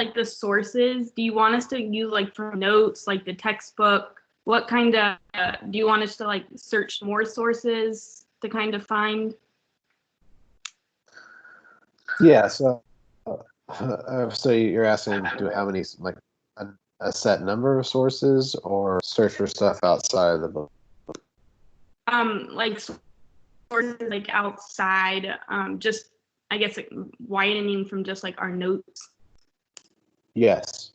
like the sources, do you want us to use like for notes, like the textbook? What kind of, do you want us to like search more sources to kind of find? Yeah, so you're asking how many, like a set number of sources, or search for stuff outside of the book? Like sources like outside, just I guess like widening from just like our notes. Yes.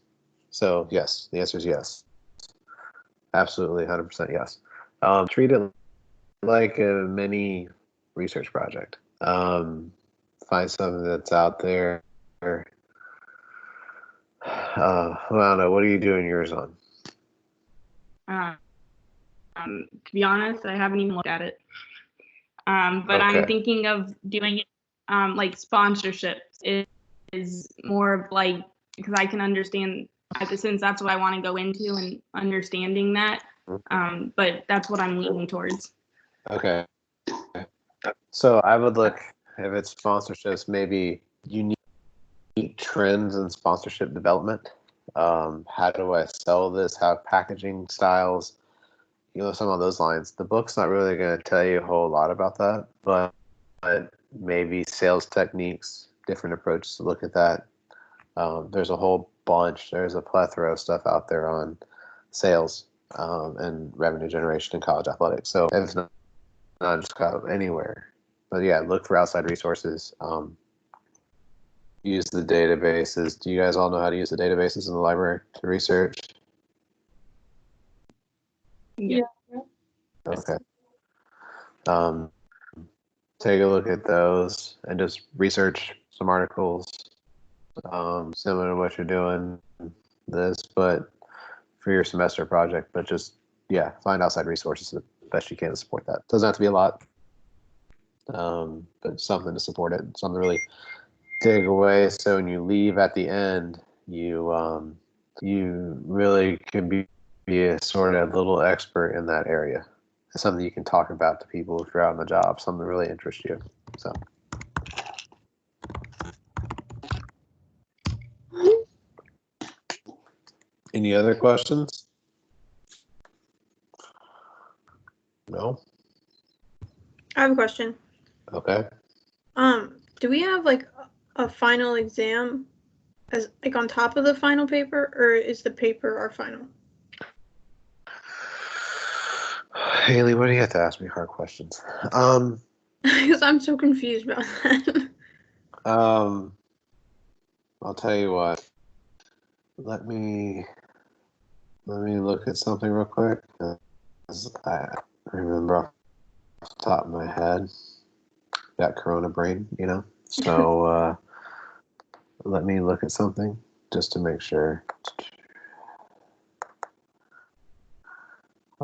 So yes, the answer is yes. Absolutely, 100% yes. Treat it like a mini research project. Find something that's out there. I don't know. What are you doing yours on? To be honest, I haven't even looked at it. But Okay. I'm thinking of doing it like sponsorships is more of like, because I can understand, since that's what I want to go into and understanding that. But that's what I'm leaning towards. Okay. So I would look, if it's sponsorships, maybe unique trends in sponsorship development. How do I sell this? How packaging styles, some of those lines. The book's not really going to tell you a whole lot about that, but maybe sales techniques, different approaches to look at that. There's a whole bunch. There's a plethora of stuff out there on sales and revenue generation in college athletics. So if it's not just go anywhere, but yeah, look for outside resources. Use the databases. Do you guys all know how to use the databases in the library to research? Yeah. Okay. Take a look at those and just research some articles similar to what you're doing this, but for your semester project. But just, yeah, find outside resources the best you can to support that. Doesn't have to be a lot, but something to support it, something to really dig away. So when you leave at the end, you really can be a sort of little expert in that area. It's something you can talk about to people if you're out on the job, something that really interests you. So. Any other questions? No? I have a question. Okay. Do we have like a final exam as like on top of the final paper, or is the paper our final? Haley, why do you have to ask me hard questions? Because I'm so confused about that. I'll tell you what. Let me look at something real quick. I remember off the top of my head. Got Corona brain, So let me look at something just to make sure.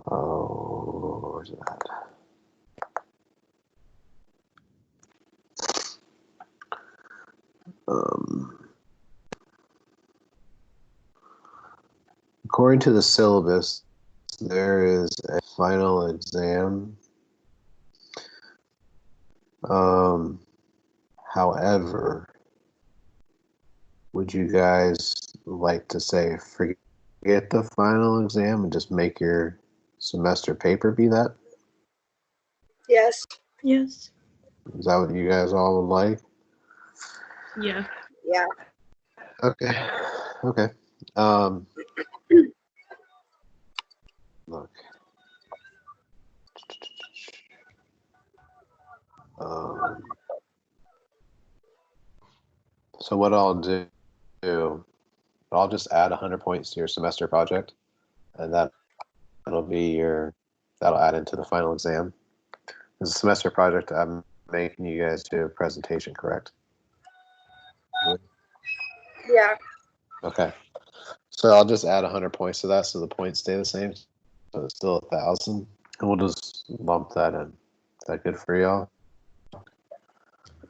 Oh, where's that? According to the syllabus, there is a final exam. However, would you guys like to say forget the final exam and just make your semester paper be that? Yes. Yes. Is that what you guys all would like? Yeah. Yeah. Okay. Look. So what I'll do, I'll just add 100 points to your semester project, and that'll add into the final exam. As a semester project, I'm making you guys do a presentation, correct? Yeah. Okay. So I'll just add 100 points to that, so the points stay the same. So it's still 1,000, and we'll just lump that in. Is that good for y'all?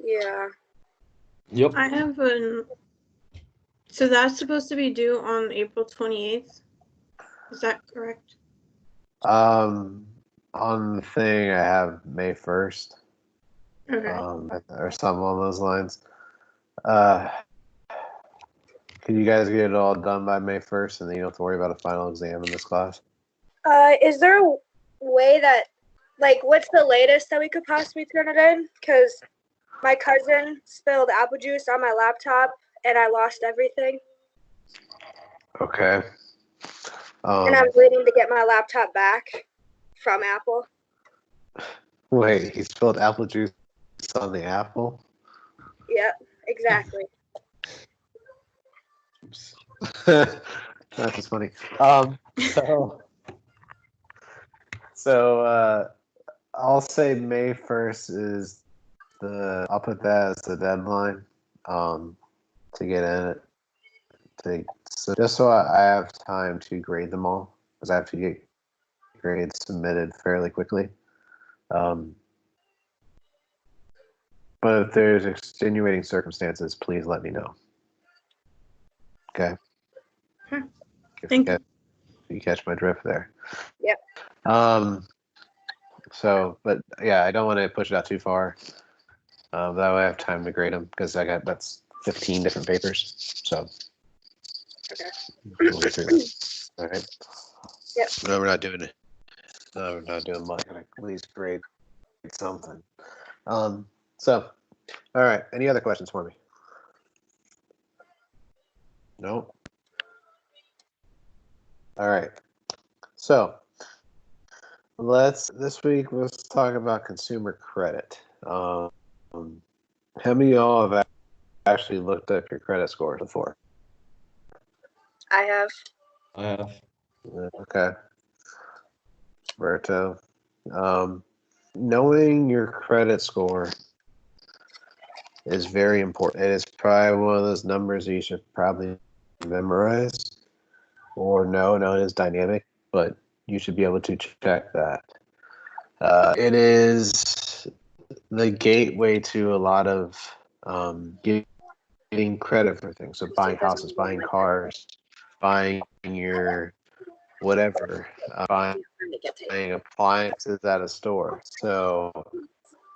Yeah. Yep. I have so that's supposed to be due on April 28th. Is that correct? On the thing, I have May 1st. Okay. Or something along those lines. Can you guys get it all done by May 1st, and then you don't have to worry about a final exam in this class? Is there a way that, like, what's the latest that we could possibly turn it in? Because my cousin spilled apple juice on my laptop, and I lost everything. Okay. And I'm waiting to get my laptop back from Apple. Wait, he spilled apple juice on the apple? Yep, exactly. Oops. That's just funny. So I'll say May 1st is I'll put that as the deadline to get in it. So just so I have time to grade them all, because I have to get grades submitted fairly quickly. But if there's extenuating circumstances, please let me know. Okay. Thank you. You catch my drift there. Yep. So, but yeah, I don't want to push it out too far. That way I have time to grade them, because that's 15 different papers. So. Okay. We'll get through that. All right. Yep. No, we're not doing it. No, we're not doing much. At least grade something. So, all right. Any other questions for me? No. All right. So, this week let's talk about consumer credit. How many of y'all have actually looked up your credit score before? I have. I have. Okay. Berto. Knowing your credit score is very important. It is probably one of those numbers that you should probably memorize or know. It is dynamic, but you should be able to check that. It is the gateway to a lot of getting credit for things. So buying houses, buying cars, buying your whatever, buying appliances at a store. So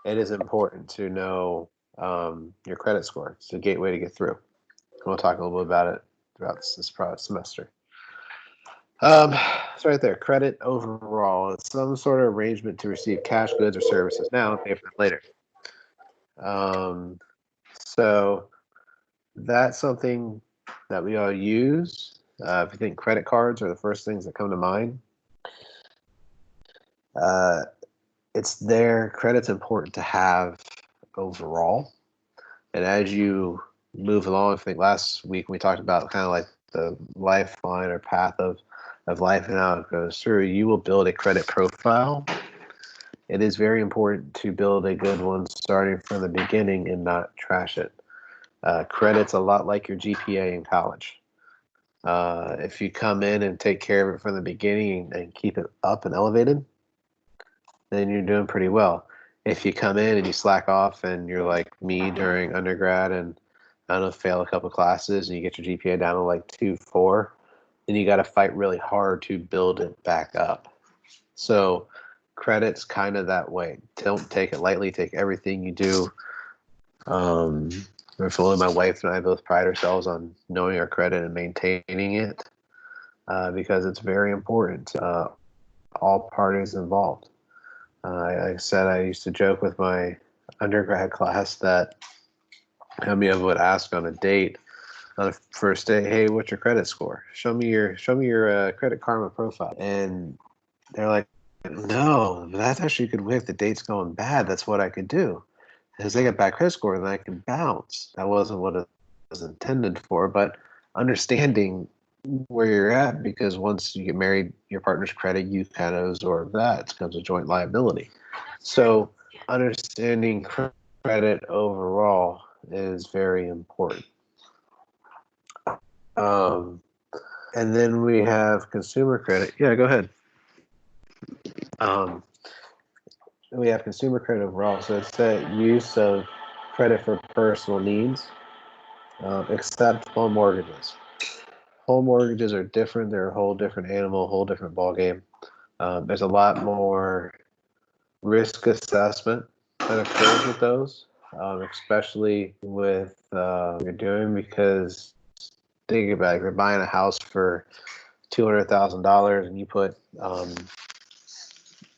it is important to know your credit score. It's a gateway to get through. We'll talk a little bit about it throughout this semester. It's right there. Credit overall. It's some sort of arrangement to receive cash, goods, or services now and pay for them later. So that's something that we all use. If you think credit cards are the first things that come to mind, it's there. Credit's important to have overall. And as you move along, I think last week we talked about kind of like the lifeline or path of life and how it goes through, you will build a credit profile. It is very important to build a good one starting from the beginning and not trash it. Credit's a lot like your GPA in college. If you come in and take care of it from the beginning and keep it up and elevated, then you're doing pretty well. If you come in and you slack off and you're like me during undergrad and I don't know, fail a couple classes and you get your GPA down to like 2.4, then you got to fight really hard to build it back up. So credit's kind of that way. Don't take it lightly. Take everything you do. My wife and I both pride ourselves on knowing our credit and maintaining it because it's very important to all parties involved. Like I said, I used to joke with my undergrad class that how many of them would ask on a date on the first day, "Hey, what's your credit score? Show me your Credit Karma profile." And they're like, "No, that's actually good way if the date's going bad. That's what I could do." Because they get bad credit score, then I can bounce. That wasn't what it was intended for, but understanding where you're at, because once you get married, your partner's credit, you kind of absorb that. It becomes a joint liability. So understanding credit overall is very important. And then we have consumer credit. Yeah, go ahead. We have consumer credit overall. So it's the use of credit for personal needs, except home mortgages. Home mortgages are different. They're a whole different animal, a whole different ballgame. There's a lot more risk assessment that occurs with those, especially with what you're doing, because think about it. If you're buying a house for $200,000 and you put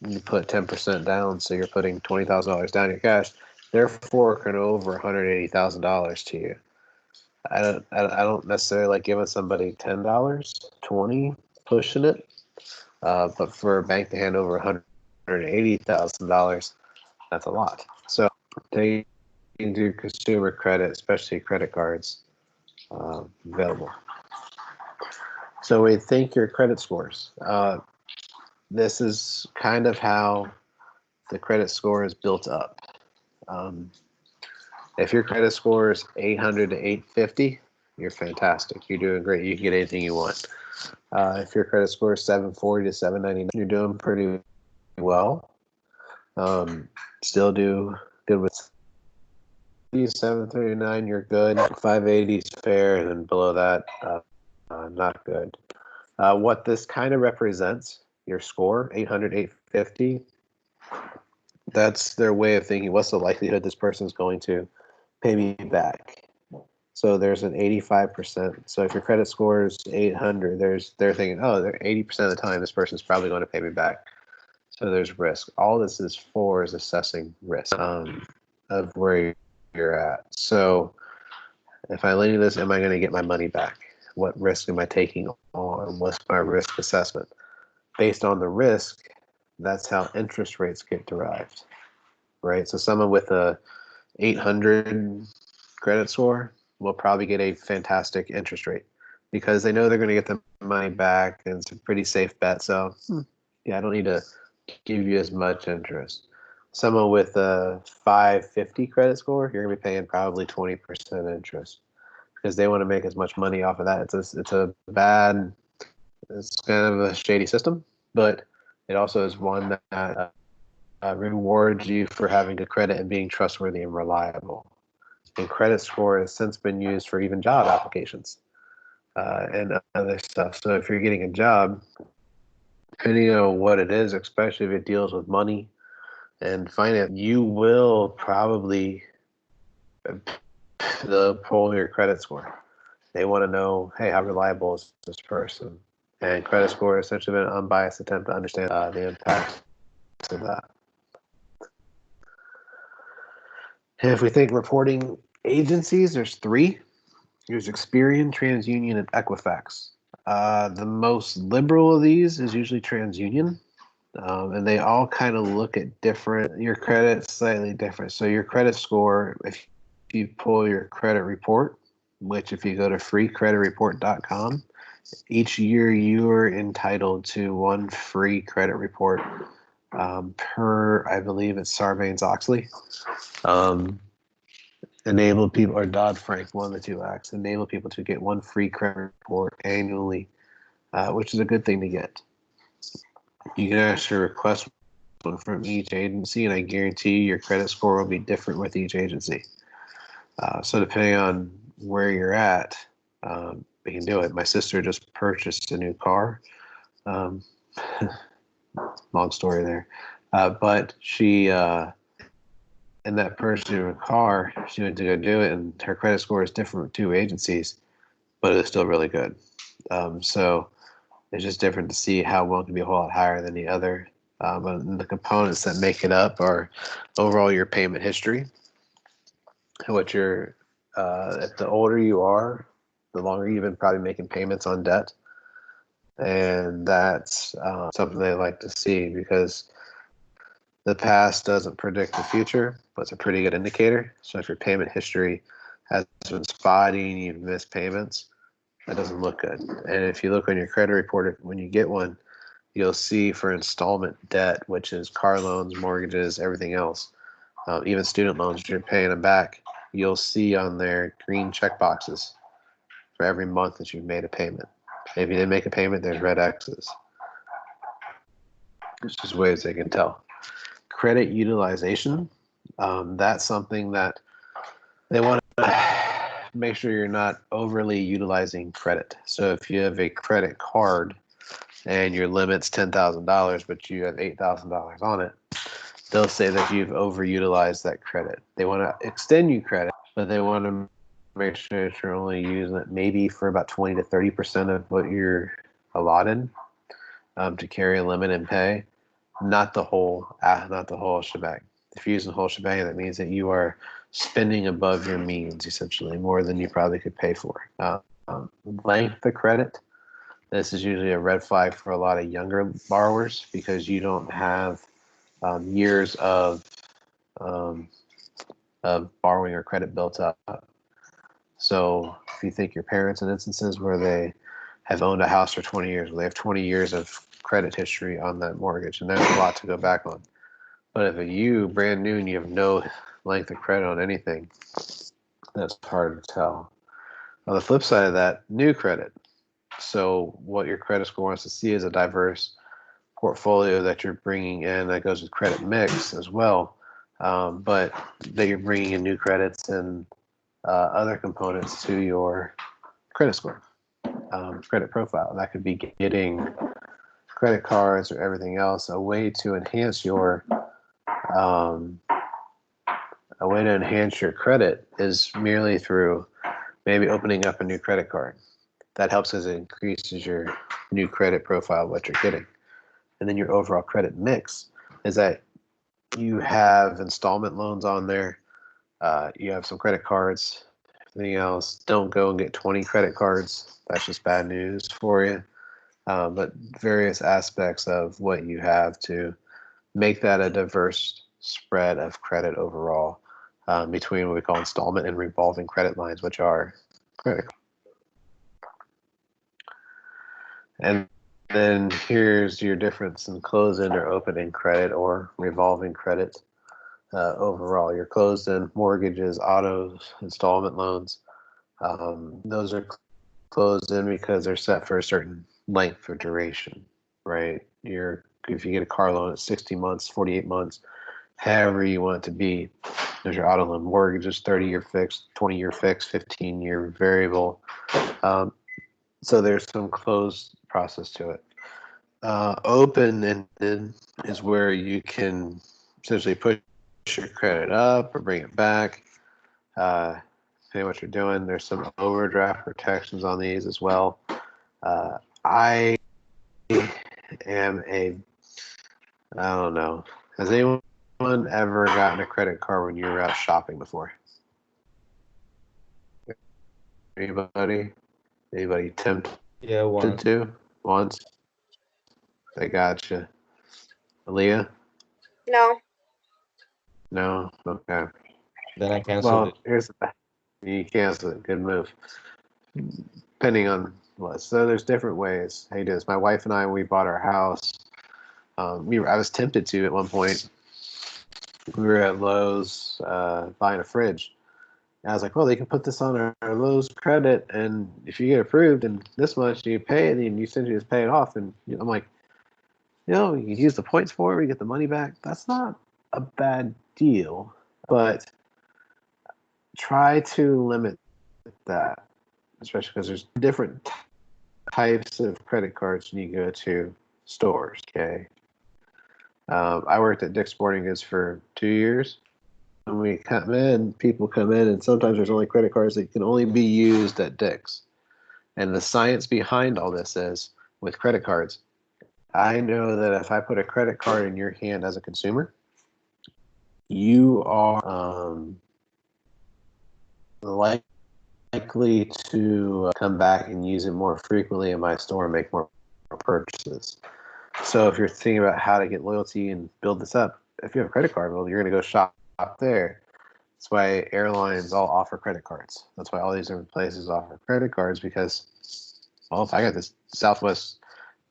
10% down, so you're putting $20,000 down your cash, they're forking over $180,000 to you. I don't necessarily like giving somebody $10, $20, pushing it, but for a bank to hand over $180,000, that's a lot. So they can do consumer credit, especially credit cards, available. So we think your credit scores. This is kind of how the credit score is built up. If your credit score is 800 to 850, you're fantastic. You're doing great. You can get anything you want. If your credit score is 740 to 799, you're doing pretty well. Still do good with 739, you're good. 580 is fair, and then below that, not good. What this kind of represents, your score, 800, 850, that's their way of thinking, what's the likelihood this person's going to pay me back? So there's an 85%. So if your credit score is 800, they're thinking, oh, they're 80% of the time this person's probably going to pay me back. So there's risk. All this is for is assessing risk of where you're at. So if I lend you this, am I going to get my money back? What risk am I taking on? What's my risk assessment? Based on the risk, that's how interest rates get derived, right? So someone with a 800 credit score will probably get a fantastic interest rate because they know they're going to get the money back, and it's a pretty safe bet. So yeah, I don't need to give you as much interest. Someone with a 550 credit score, you're going to be paying probably 20% interest because they want to make as much money off of that. It's kind of a shady system, but it also is one that rewards you for having good credit and being trustworthy and reliable. And credit score has since been used for even job applications and other stuff. So if you're getting a job, depending on what it is, especially if it deals with money and finance, you will probably pull your credit score. They want to know, hey, how reliable is this person? And credit score has essentially been an unbiased attempt to understand the impact of that. And if we think reporting agencies, there's three. There's Experian, TransUnion, and Equifax. The most liberal of these is usually TransUnion, and they all kind of look at your credit slightly different. So your credit score, if you pull your credit report, which if you go to freecreditreport.com, each year you are entitled to one free credit report per, I believe it's Sarbanes-Oxley. Enable people, or Dodd-Frank, one of the two acts, enable people to get one free credit report annually, which is a good thing to get. You can actually request one from each agency, and I guarantee you your credit score will be different with each agency. So depending on where you're at, we can do it. My sister just purchased a new car. Long story there. But she... in that personal car, she went to go do it, and her credit score is different with two agencies, but it's still really good. So it's just different to see how one can be a whole lot higher than the other. But the components that make it up are overall your payment history, what your if the older you are, the longer you've been probably making payments on debt, and that's something they like to see because the past doesn't predict the future, but it's a pretty good indicator. So if your payment history has been spotty and you've missed payments, that doesn't look good. And if you look on your credit report, when you get one, you'll see for installment debt, which is car loans, mortgages, everything else, even student loans, you're paying them back, you'll see on there green check boxes for every month that you've made a payment. If you didn't make a payment, there's red X's. It's just ways they can tell. Credit utilization, that's something that they want to make sure you're not overly utilizing credit. So if you have a credit card and your limit's $10,000, but you have $8,000 on it, they'll say that you've overutilized that credit. They want to extend you credit, but they want to make sure that you're only using it maybe for about 20 to 30% of what you're allotted to carry a limit and pay, not the whole shebang. If you're using the whole shebang, that means that you are spending above your means, essentially, more than you probably could pay for. Length of credit. This is usually a red flag for a lot of younger borrowers because you don't have years of borrowing or credit built up. So if you think your parents in instances where they have owned a house for 20 years, where they have 20 years of credit history on that mortgage, and that's a lot to go back on. But if you brand new and you have no length of credit on anything, that's hard to tell. On the flip side of that, new credit. So what your credit score wants to see is a diverse portfolio that you're bringing in that goes with credit mix as well, but that you're bringing in new credits and other components to your credit score, credit profile. That could be getting credit cards or everything else. A way to enhance your credit is merely through maybe opening up a new credit card. That helps as it increases your new credit profile, what you're getting. And then your overall credit mix is that you have installment loans on there. You have some credit cards, everything else. Don't go and get 20 credit cards. That's just bad news for you. But various aspects of what you have to make that a diverse spread of credit overall between what we call installment and revolving credit lines, which are credit cards. And then here's your difference in closed-end or open-end credit or revolving credit. Overall, your closed-end mortgages, autos, installment loans, those are closed in because they're set for a certain length or duration, right? If you get a car loan at 60 months, 48 months, however you want it to be. There's your auto loan mortgages, 30-year fixed, 20-year fixed, 15-year variable. So there's some closed process to it. Open-ended is where you can essentially push your credit up or bring it back. Depending on what you're doing. There's some overdraft protections on these as well. I don't know. Has anyone ever gotten a credit card when you were out shopping before? Anybody? Anybody tempted Yeah, once. to? Once? I gotcha. Aaliyah? No. No? Okay. Then I canceled Well, it. here's the thing. You cancel it. Good move. Depending on what. So there's different ways. How you do this? My wife and I, we bought our house. I was tempted to at one point. We were at Lowe's buying a fridge. And I was like, well, they can put this on our Lowe's credit, and if you get approved and this much, you pay it, and you essentially just pay it off. And I'm like, you can use the points for it, we get the money back. That's not a bad deal, but try to limit that, especially because there's different types of credit cards when you go to stores. Okay, I worked at Dick's Sporting Goods for 2 years. When we come in, people come in, and sometimes there's only credit cards that can only be used at Dick's. And the science behind all this is, with credit cards, I know that if I put a credit card in your hand as a consumer, you are likely to come back and use it more frequently in my store and make more purchases. So if you're thinking about how to get loyalty and build this up, if you have a credit card, well, you're going to go shop there. That's why airlines all offer credit cards. That's why all these different places offer credit cards, because, well, if I got this Southwest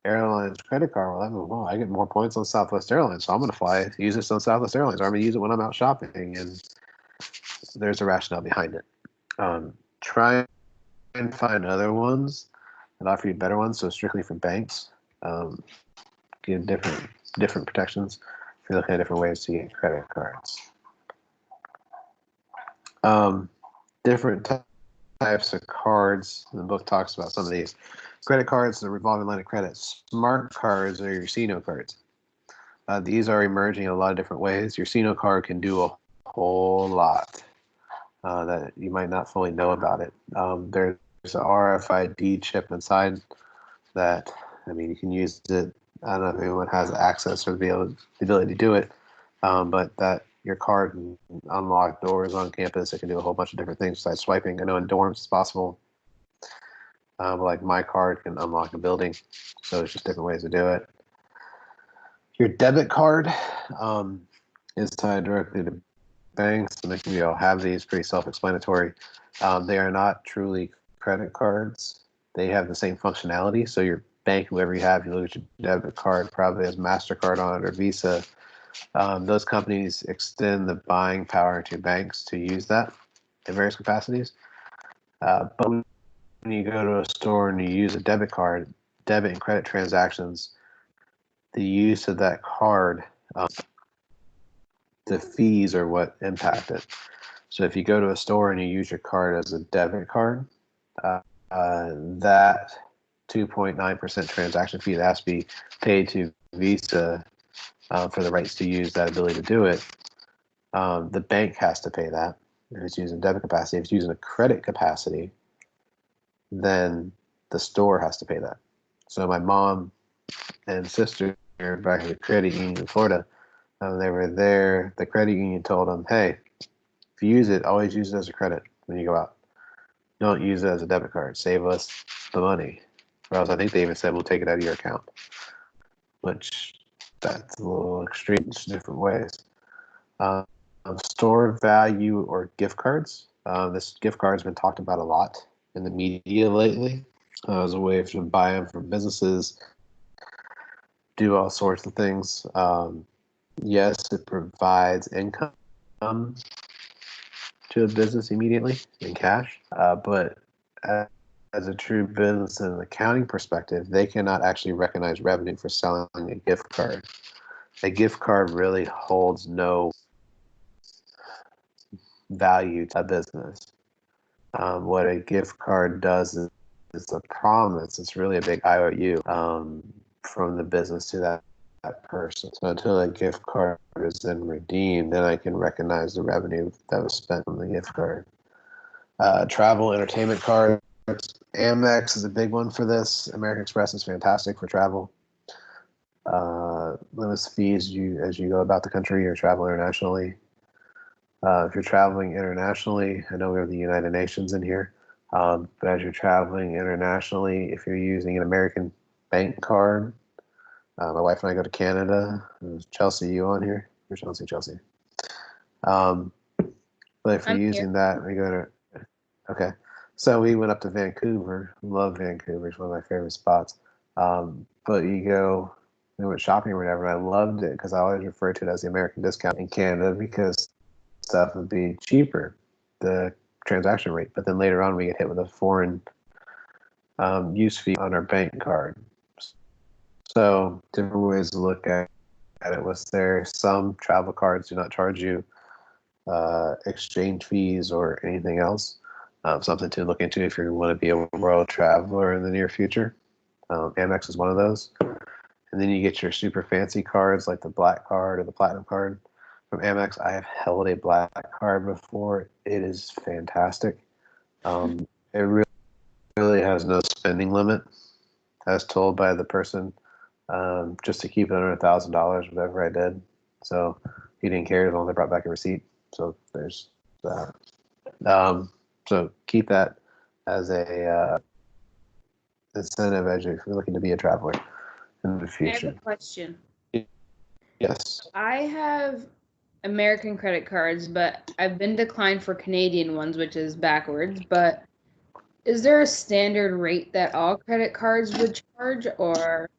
Airlines credit card, well, I get more points on Southwest Airlines, so I'm going to use this on Southwest Airlines, or I'm going to use it when I'm out shopping, and there's a rationale behind it. Try and find other ones that offer you better ones, so strictly for banks. Give different protections if you're looking at different ways to get credit cards. Different types of cards. The book talks about some of these. Credit cards, the revolving line of credit. Smart cards are your Casino cards. These are emerging in a lot of different ways. Your Casino card can do a whole lot. that you might not fully know about it. There's an RFID chip inside that, I mean, you can use it. I don't know if anyone has access or the ability to do it, but that your card can unlock doors on campus. It can do a whole bunch of different things besides swiping. I know in dorms it's possible. But like my card can unlock a building, so it's just different ways to do it. Your debit card is tied directly to banks, and we all have these, pretty self-explanatory. They are not truly credit cards. They have the same functionality. So your bank, whoever you have, you look at your debit card, probably has MasterCard on it or Visa. Those companies extend the buying power to banks to use that in various capacities. But when you go to a store and you use a debit card, debit and credit transactions, the use of that card, the fees are what impact it. So if you go to a store and you use your card as a debit card, that 2.9% transaction fee that has to be paid to Visa for the rights to use that ability to do it, the bank has to pay that if it's using debit capacity. If it's using a credit capacity, then the store has to pay that. So my mom and sister back at the credit union in Florida, they were there. The credit union told them, hey, if you use it, always use it as a credit when you go out. Don't use it as a debit card. Save us the money. Or else I think they even said, we'll take it out of your account. Which, that's a little extreme in different ways. Store value or gift cards. This gift card has been talked about a lot in the media lately as a way to buy them from businesses, do all sorts of things. Yes, it provides income to a business immediately in cash, but as a true business and accounting perspective, they cannot actually recognize revenue for selling a gift card. A gift card really holds no value to a business. What a gift card does is a promise. It's really a big IOU from the business to that person. So until a gift card is then redeemed, then I can recognize the revenue that was spent on the gift card. Travel entertainment cards. Amex is a big one for this. American Express is fantastic for travel. Limits fees as you go about the country or travel internationally. If you're traveling internationally, I know we have the United Nations in here, but as you're traveling internationally, if you're using an American bank card, my wife and I go to Canada. Chelsea, you on here? Where's Chelsea? But if you're using that, we go to, okay. So we went up to Vancouver. Love Vancouver. It's one of my favorite spots. But we went shopping or whatever, and I loved it because I always refer to it as the American discount in Canada because stuff would be cheaper, the transaction rate. But then later on, we get hit with a foreign use fee on our bank card. So different ways to look at it was there. Some travel cards do not charge you exchange fees or anything else. Something to look into if you want to be a world traveler in the near future. Amex is one of those. And then you get your super fancy cards like the black card or the platinum card from Amex. I have held a black card before. It is fantastic. It really has no spending limit, as told by the person, just to keep it under $1,000, whatever I did. So he didn't care as long as I brought back a receipt. So there's that. So keep that as a incentive as if you're looking to be a traveler in the future. I have a question. Yes. I have American credit cards, but I've been declined for Canadian ones, which is backwards. But is there a standard rate that all credit cards would charge, or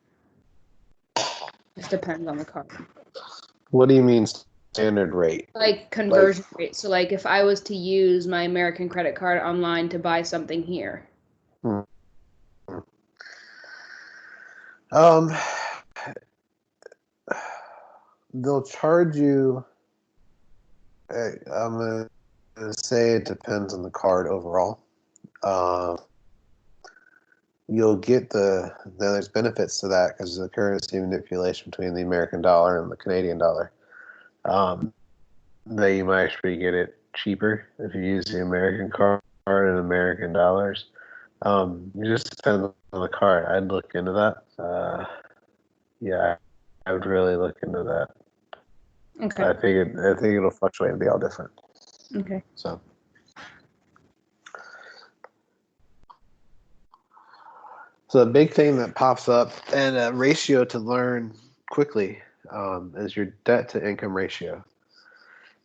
just depends on the card? What do you mean standard rate? Like conversion rate. So like if I was to use my American credit card online to buy something here. They'll charge you. I'm gonna say it depends on the card overall. You'll get there's benefits to that because of the currency manipulation between the American dollar and the Canadian dollar. That you might actually get it cheaper if you use the American card and American dollars. It just depends on the card. I'd look into that. Yeah, I would really look into that. Okay. I think it'll fluctuate and be all different. Okay. So the big thing that pops up and a ratio to learn quickly is your debt to income ratio.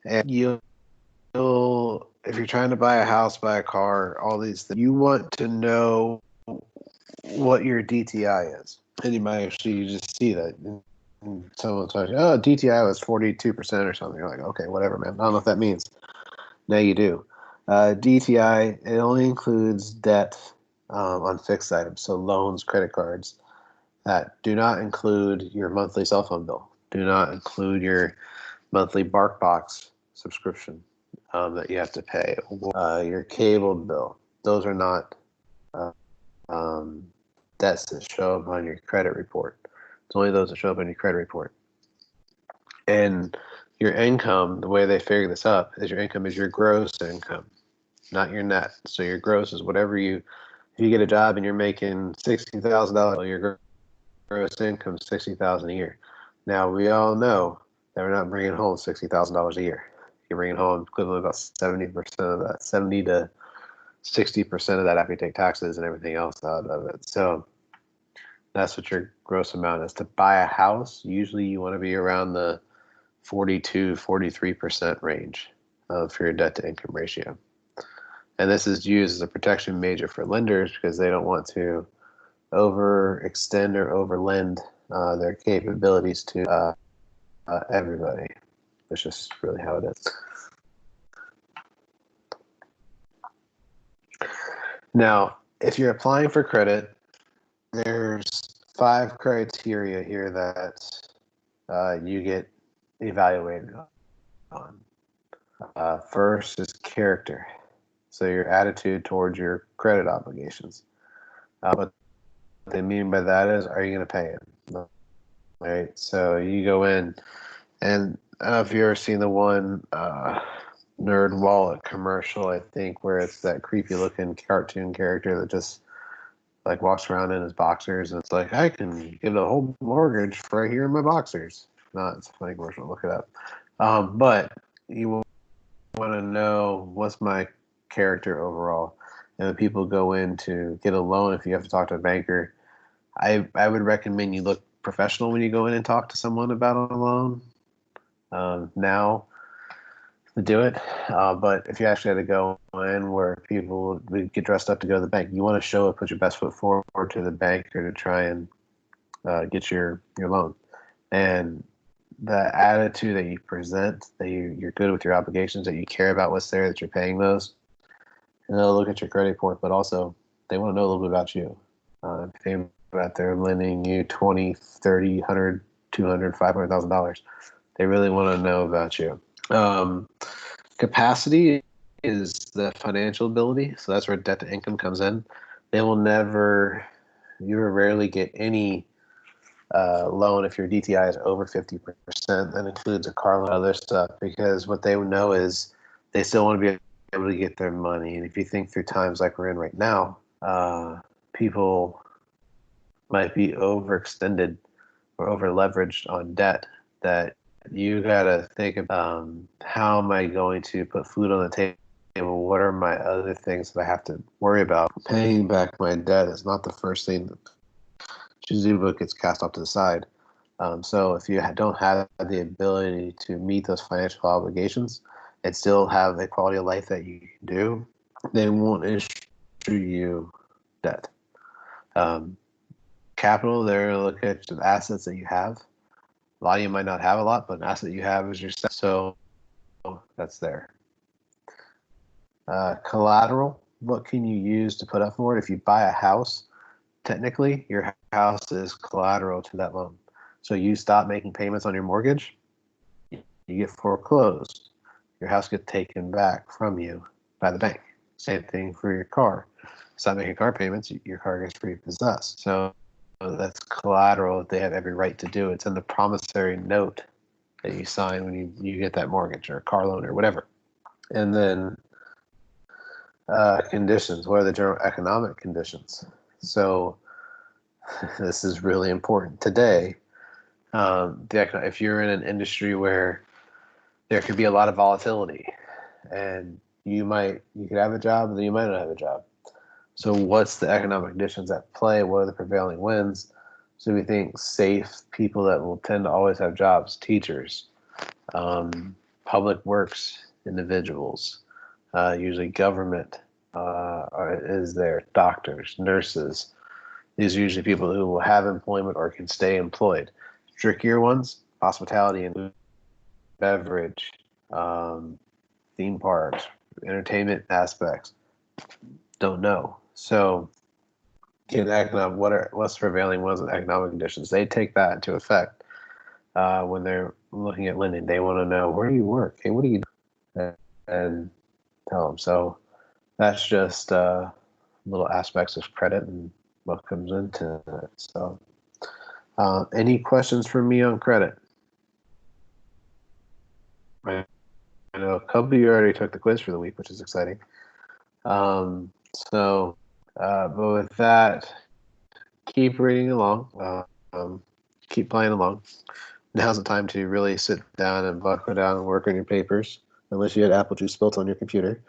And you'll, if you're trying to buy a house, buy a car, all these things, you want to know what your DTI is. And you might actually just see that. And someone tells you, oh, DTI was 42% or something. You're like, okay, whatever, man. I don't know what that means. Now you do. DTI, it only includes debt on fixed items, so loans, credit cards, that do not include your monthly cell phone bill, do not include your monthly BarkBox subscription that you have to pay, your cable bill. Those are not debts that show up on your credit report. It's only those that show up on your credit report. And your income, the way they figure this up, is your income is your gross income, not your net. So your gross is whatever if you get a job and you're making $60,000, your gross income is $60,000 a year. Now we all know that we're not bringing home $60,000 a year. You're bringing home equivalent about 70% of that, 70 to 60% of that after you take taxes and everything else out of it. So that's what your gross amount is. To buy a house, usually you want to be around the 42, 43% range for your debt to income ratio. And this is used as a protection measure for lenders because they don't want to overextend or overlend their capabilities to everybody. That's just really how it is. Now, if you're applying for credit, there's 5 criteria here that you get evaluated on. First is character. So your attitude towards your credit obligations. What they mean by that is, are you going to pay it? Right. So you go in, and I don't know if you've ever seen the one Nerd Wallet commercial, I think, where it's that creepy looking cartoon character that just like walks around in his boxers, and it's like, I can get a whole mortgage right here in my boxers. No, it's a funny commercial. Look it up. But you want to know what's my character overall. And when people go in to get a loan, if you have to talk to a banker, I would recommend you look professional when you go in and talk to someone about a loan. Now to do it, but if you actually had to go in where people would get dressed up to go to the bank, you want to show up, put your best foot forward to the banker to try and get your loan. And the attitude that you present, that you're good with your obligations, that you care about what's there, that you're paying those, and they'll look at your credit report, but also they want to know a little bit about you. If they're lending you $20, $30, $100, $200, $500,000, they really want to know about you. Capacity is the financial ability, so that's where debt to income comes in. You will rarely get any loan if your DTI is over 50%. That includes a car loan and other stuff, because what they know is they still want to be able to get their money. And if you think through times like we're in right now, people might be overextended or over leveraged on debt, that you got to think about how am I going to put food on the table? What are my other things that I have to worry about? Paying back my debt is not the first thing that Shizuba gets cast off to the side. So if you don't have the ability to meet those financial obligations and still have a quality of life that you can do, they won't issue you debt. Capital, they're going to look at the assets that you have. A lot of you might not have a lot, but an asset you have is your stuff. So that's there. Collateral, what can you use to put up for it? If you buy a house, technically your house is collateral to that loan. So you stop making payments on your mortgage, you get foreclosed. Your house gets taken back from you by the bank. Same thing for your car. Stop making car payments, your car gets repossessed. So that's collateral. They have every right to do. It's in the promissory note that you sign when you get that mortgage or car loan or whatever. And then conditions. What are the general economic conditions? So this is really important today. If you're in an industry where there could be a lot of volatility, and you could have a job, and then you might not have a job. So what's the economic conditions at play? What are the prevailing winds? So we think safe people that will tend to always have jobs, teachers, public works individuals, usually government is there, doctors, nurses. These are usually people who will have employment or can stay employed. Trickier ones, hospitality and beverage, theme parks, entertainment aspects. Don't know. So what's prevailing ones with economic conditions? They take that into effect when they're looking at lending. They want to know, where do you work? Hey, what do you do? And tell them. So that's just little aspects of credit and what comes into it. So any questions for me on credit? I know a couple of you already took the quiz for the week, which is exciting. But with that, keep reading along, keep playing along. Now's the time to really sit down and buckle down and work on your papers, unless you had apple juice spilt on your computer,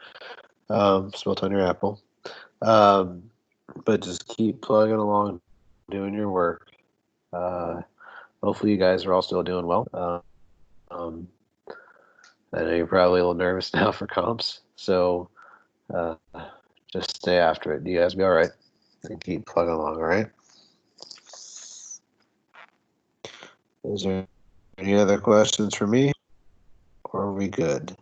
spilt on your apple. But just keep plugging along, doing your work. Hopefully you guys are all still doing well. I know you're probably a little nervous now for comps, so just stay after it. You guys be all right, and keep plugging along, all right? Is there any other questions for me, or are we good?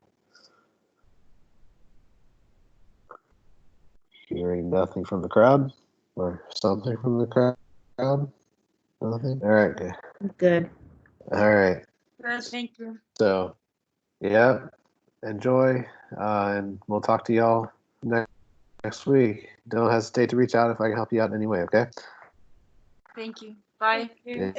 Hearing nothing from the crowd, or something from the crowd? Nothing? All right, good. Good. All right. Thank you. So, yeah, enjoy, and we'll talk to y'all next week. Don't hesitate to reach out if I can help you out in any way, okay? Thank you. Bye. Yeah.